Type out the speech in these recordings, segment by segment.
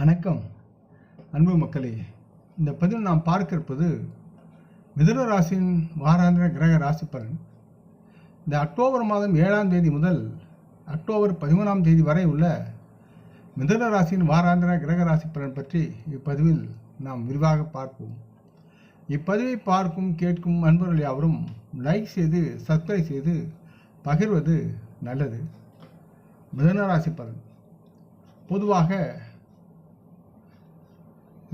வணக்கம் அன்பு மக்களே. இந்த பதிவில் நாம் பார்க்க இருப்பது மிதுன ராசியின் வாராந்திர கிரக ராசி பலன். இந்த அக்டோபர் மாதம் 7ஆம் தேதி முதல் அக்டோபர் 13ஆம் தேதி வரை உள்ள மிதுன ராசியின் வாராந்திர கிரக ராசி பலன் பற்றி இப்பதிவில் நாம் விரிவாக பார்ப்போம். இப்பதிவை பார்க்கும் கேட்கும் அன்பர்கள் யாவரும் லைக் செய்து சப்ஸ்கிரைப் செய்து பகிர்வது நல்லது. மிதுன ராசி பலன் பொதுவாக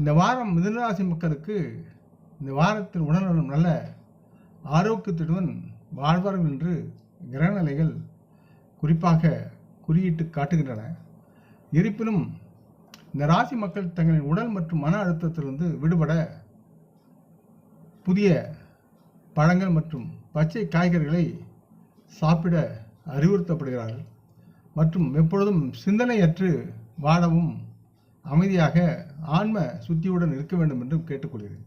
இந்த வாரம் மிதுனராசி மக்களுக்கு இந்த வாரத்தில் உடல்நலம் நல்ல ஆரோக்கியத்துடன் வாழ்வார்கள் என்று கிரகநிலைகள் குறிப்பாக குறியிட்டு காட்டுகின்றன. இருப்பினும் இந்த ராசி மக்கள் தங்களின் உடல் மற்றும் மன அழுத்தத்திலிருந்து விடுபட புதிய பழங்கள் மற்றும் பச்சை காய்கறிகளை சாப்பிட அறிவுறுத்தப்படுகிறார்கள். மற்றும் எப்பொழுதும் சிந்தனையற்று வாழவும் அமைதியாக ஆன்ம சுத்தியுடன் இருக்க வேண்டும் என்றும் கேட்டுக்கொள்கிறேன்.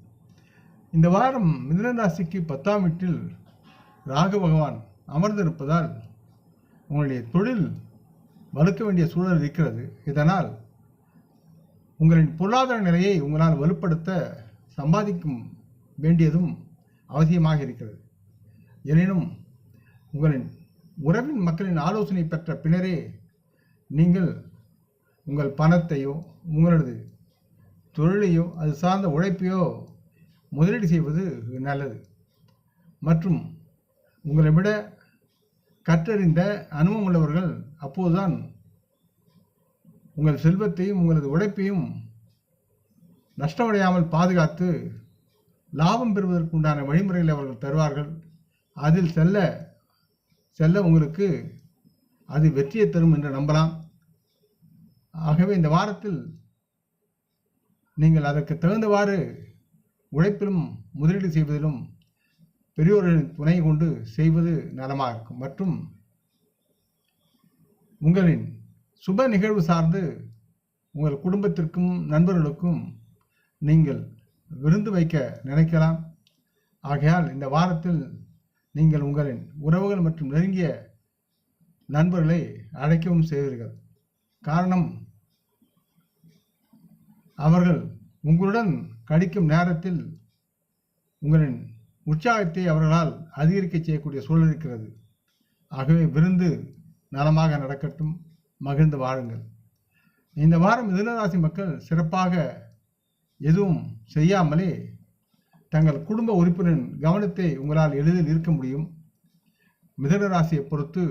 இந்த வாரம் மிதுன ராசிக்கு 10ஆம் வீட்டில் ராகு பகவான் அமர்ந்திருப்பதால் உங்களுடைய தொழில் வலுக்க வேண்டிய சூழல் இருக்கிறது. இதனால் உங்களின் பொருளாதார நிலையை உங்களால் வலுப்படுத்த சம்பாதிக்கும் வேண்டியதும் அவசியமாக இருக்கிறது. எனினும் உங்களின் உறவின் மக்களின் ஆலோசனை பெற்ற பின்னரே நீங்கள் உங்கள் பணத்தையோ உங்களது தொழிலையோ அது சார்ந்த உழைப்பையோ முதலீடு செய்வது நல்லது. மற்றும் உங்களை விட கற்றறிந்த அனுபவம் உள்ளவர்கள் அப்போதுதான் உங்கள் செல்வத்தையும் உங்களது உழைப்பையும் நஷ்டமடையாமல் பாதுகாத்து லாபம் பெறுவதற்கு உண்டான வழிமுறைகளை அவர்கள் தருவார்கள். அதில் செல்ல உங்களுக்கு அது வெற்றியை தரும் என்று நம்பலாம். ஆகவே இந்த வாரத்தில் நீங்கள் அதற்கு தகுந்தவாறு உழைப்பிலும் முதலீடு செய்வதிலும் பெரியோர்களின் துணை கொண்டு செய்வது நலமாக இருக்கும். மற்றும் உங்களின் சுப நிகழ்வு சார்ந்து உங்கள் குடும்பத்திற்கும் நண்பர்களுக்கும் நீங்கள் விருந்து வைக்க நினைக்கலாம். ஆகையால் இந்த வாரத்தில் நீங்கள் உங்களின் உறவுகள் மற்றும் நெருங்கிய நண்பர்களை அழைக்கவும் செய்வீர்கள். காரணம், அவர்கள் உங்களுடன் கழிக்கும் நேரத்தில் உங்களின் உற்சாகத்தை அவர்களால் அதிகரிக்க செய்யக்கூடிய சூழல் இருக்கிறது. ஆகவே விருந்து நலமாக நடக்கட்டும், மகிழ்ந்து வாழுங்கள். இந்த வாரம் மிதுனராசி மக்கள் சிறப்பாக எதுவும் செய்யாமலே தங்கள் குடும்ப உறுப்பினரின் கவனத்தை உங்களால் எளிதில் ஈர்க்க முடியும். மிதுனராசியை பொறுத்து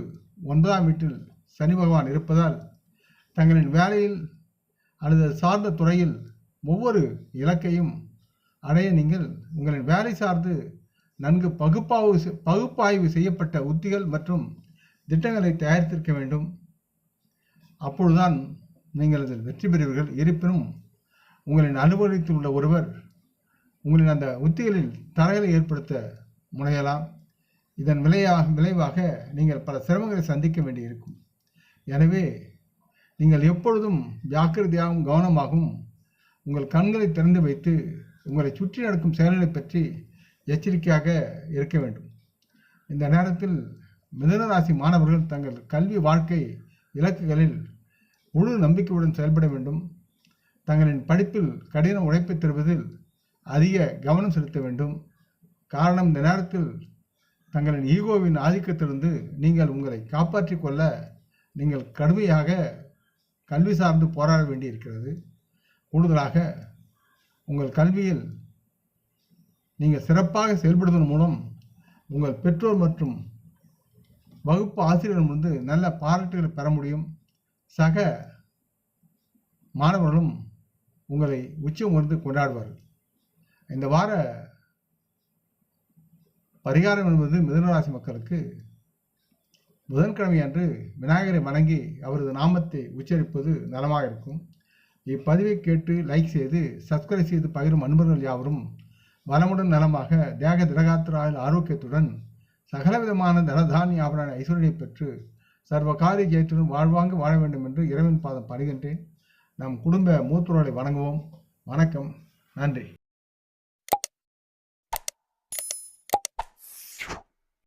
9ஆம் வீட்டில் சனி பகவான் இருப்பதால் தங்களின் வேலையில் அல்லது சார்ந்த துறையில் ஒவ்வொரு இலக்கையும் அடைய நீங்கள் உங்களின் வேலை சார்ந்து நன்கு பகுப்பாய்வு செய்யப்பட்ட உத்திகள் மற்றும் திட்டங்களை தயாரித்திருக்க வேண்டும். அப்பொழுதுதான் நீங்கள் அதில் வெற்றி பெறுவீர்கள். இருப்பினும் உங்களின் அலுவலகத்தில் உள்ள ஒருவர் உங்களின் அந்த உத்திகளில் தடைகளை ஏற்படுத்த முனையலாம். இதன் விளைவாக நீங்கள் பல சிரமங்களை சந்திக்க வேண்டியிருக்கும். எனவே நீங்கள் எப்பொழுதும் ஜாக்கிரதையாகவும் கவனமாகவும் உங்கள் கண்களை திறந்து வைத்து உங்களை சுற்றி நடக்கும் செயல்களை பற்றி எச்சரிக்கையாக இருக்க வேண்டும். இந்த நேரத்தில் மிதுனராசி மாணவர்கள் தங்கள் கல்வி வாழ்க்கை இலக்குகளில் முழு நம்பிக்கையுடன் செயல்பட வேண்டும். தங்களின் படிப்பில் கடின உழைப்பை தருவதில் அதிக கவனம் செலுத்த வேண்டும். காரணம், இந்த நேரத்தில் தங்களின் ஈகோவின் ஆதிக்கத்திலிருந்து நீங்கள் உங்களை காப்பாற்றிக் கொள்ள நீங்கள் கடுமையாக கல்வி சார்ந்து போராட வேண்டியிருக்கிறது. கூடுதலாக உங்கள் கல்வியில் நீங்கள் சிறப்பாக செயல்படுவதன் மூலம் உங்கள் பெற்றோர் மற்றும் வகுப்பு ஆசிரியர்களிடமிருந்து நல்ல பாராட்டுகளை பெற முடியும். சக மாணவர்களும் உங்களை உச்சம் உணர்ந்து கொண்டாடுவார்கள். இந்த வார பரிகாரம் என்பது மிதுனராசி மக்களுக்கு புதன்கிழமை அன்று விநாயகரை வணங்கி அவரது நாமத்தை உச்சரிப்பது நலமாக இருக்கும். இப்பதிவை கேட்டு லைக் செய்து சப்ஸ்கிரைப் செய்து பகிரும் அன்பர்கள் யாவரும் வளமுடன் நலமாக தேக திரகாத்திராயில் ஆரோக்கியத்துடன் சகலவிதமான தனதானிய ஆபரண ஐஸ்வர்யை பெற்று சர்வ காரிய ஜெயத்துடன் வாழ்வாங்க வாழ வேண்டும் என்று இறைவன் பாதம் பணிகின்றேன். நம் குடும்ப மூத்தோர்களை வணங்குவோம். வணக்கம், நன்றி.